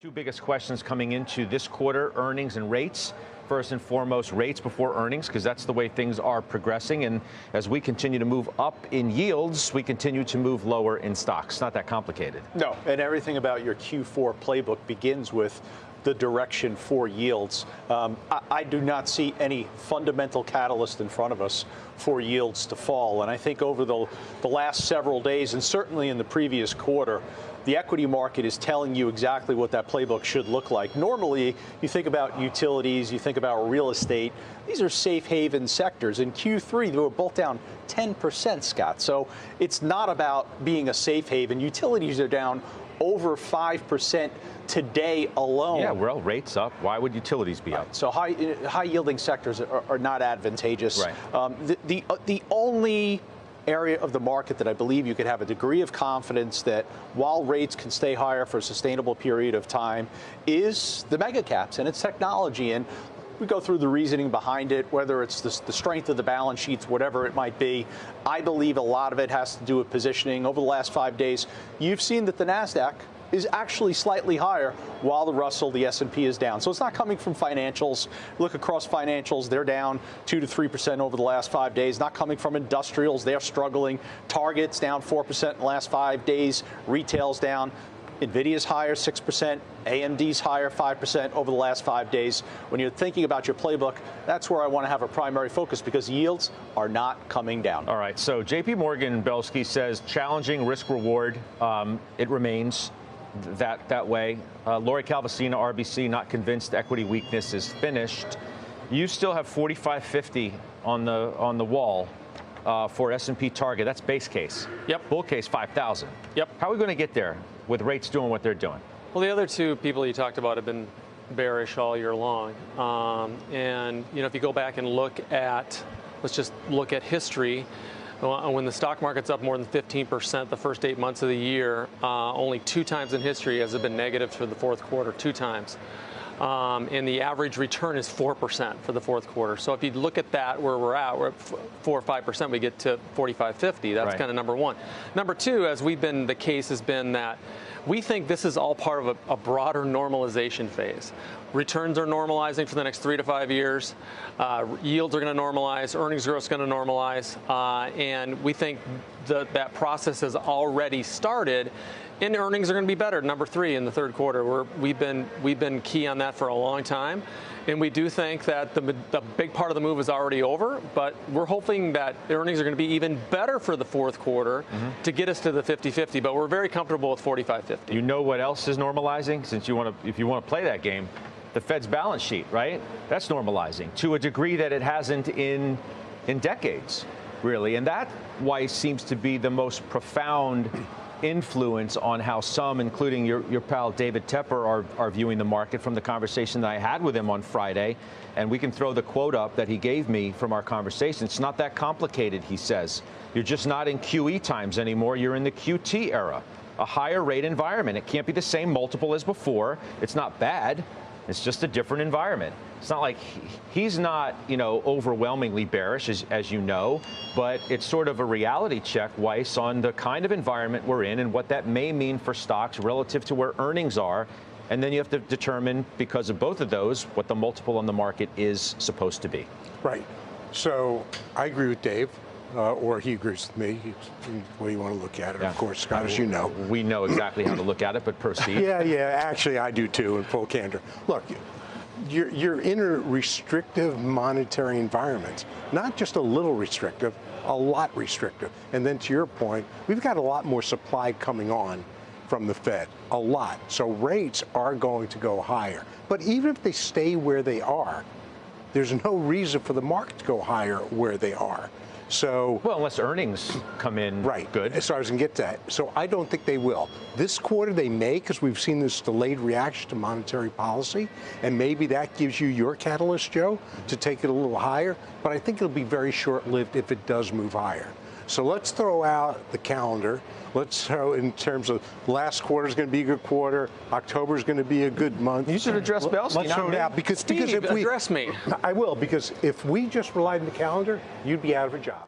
Two biggest questions coming into this quarter, earnings and rates. First and foremost, rates before earnings, because that's the way things are progressing. And as we continue to move up in yields, we continue to move lower in stocks. Not that complicated. No, and everything about your Q4 playbook begins with the direction for yields. I do not see any fundamental catalyst in front of us for yields to fall. And I think over the last several days, and certainly in the previous quarter, the equity market is telling you exactly what that playbook should look like. Normally, you think about utilities, you think about real estate. These are safe haven sectors. In Q3, they were both down 10%, Scott. So it's not about being a safe haven. Utilities are down over 5% today alone. Yeah, well, rates up. Why would utilities be up? So high yielding sectors are not advantageous. Right. The only area of the market that I believe you could have a degree of confidence that while rates can stay higher for a sustainable period of time is the mega caps, and it's technology. And we go through the reasoning behind it, whether it's the strength of the balance sheets, whatever it might be. I believe a lot of it has to do with positioning. Over the last 5 days, you've seen that the NASDAQ is actually slightly higher while the Russell, the S&P is down. So it's not coming from financials. Look across financials, they're down 2 to 3% over the last 5 days. Not coming from industrials, they're struggling. Target's down 4% in the last 5 days. Retail's down. NVIDIA's higher 6%, AMD's higher 5% over the last 5 days. When you're thinking about your playbook, that's where I want to have a primary focus because yields are not coming down. All right, so JP Morgan Belsky says challenging risk reward. It remains that way. Lori Calvasina, RBC, not convinced equity weakness is finished. You still have 4550 on the wall for S&P target. That's base case. Yep. Bull case 5,000. Yep. How are we going to get there with rates doing what they're doing? Well, the other two people you talked about have been bearish all year long. And, if you go back and let's just look at history. When the stock market's up more than 15% the first 8 months of the year, only 2 times in history has it been negative for the fourth quarter, 2 times. And the average return is 4% for the fourth quarter. So if you look at that, where we're at 4 or 5%, we get to 45.50. That's right. kind of number one. Number two, the case has been that we think this is all part of a broader normalization phase. Returns are normalizing for the next 3 to 5 years. Yields are going to normalize. Earnings growth is going to normalize. And we think that process has already started. And earnings are going to be better. Number 3 in the third quarter. We've been key on that for a long time. And we do think that the big part of the move is already over, but we're hoping that earnings are going to be even better for the fourth quarter to get us to the 50-50. But we're very comfortable with 45.50. You know what else is normalizing? Since if you want to play that game, the Fed's balance sheet, right? That's normalizing to a degree that it hasn't in decades, really. And that, Weiss, seems to be the most profound influence on how some, including your pal David Tepper, are viewing the market from the conversation that I had with him on Friday. And we can throw the quote up that he gave me from our conversation. It's not that complicated, he says. You're just not in QE times anymore. You're in the QT era, a higher rate environment. It can't be the same multiple as before. It's not bad. It's just a different environment. It's not like he's not, overwhelmingly bearish, as you know, but it's sort of a reality check, Weiss, on the kind of environment we're in and what that may mean for stocks relative to where earnings are. And then you have to determine, because of both of those, what the multiple on the market is supposed to be. Right. So I agree with Dave. Or he agrees with me. The way you want to look at it, Of course, Scott, as you know. We know exactly how to look at it, but proceed. Yeah. Actually, I do too, in full candor. Look, you're in a restrictive monetary environment, not just a little restrictive, a lot restrictive. And then to your point, we've got a lot more supply coming on from the Fed, a lot. So rates are going to go higher. But even if they stay where they are, there's no reason for the market to go higher where they are. So, well, unless earnings come in good. So I was going to get to that. So I don't think they will. This quarter they may, because we've seen this delayed reaction to monetary policy, and maybe that gives you your catalyst, Joe, to take it a little higher. But I think it'll be very short-lived if it does move higher. So let's throw out the calendar. Let's throw in terms of last quarter is going to be a good quarter. October is going to be a good month. You should address Belsky. Let's throw it out because if we address me. I will, because if we just relied on the calendar, you'd be out of a job.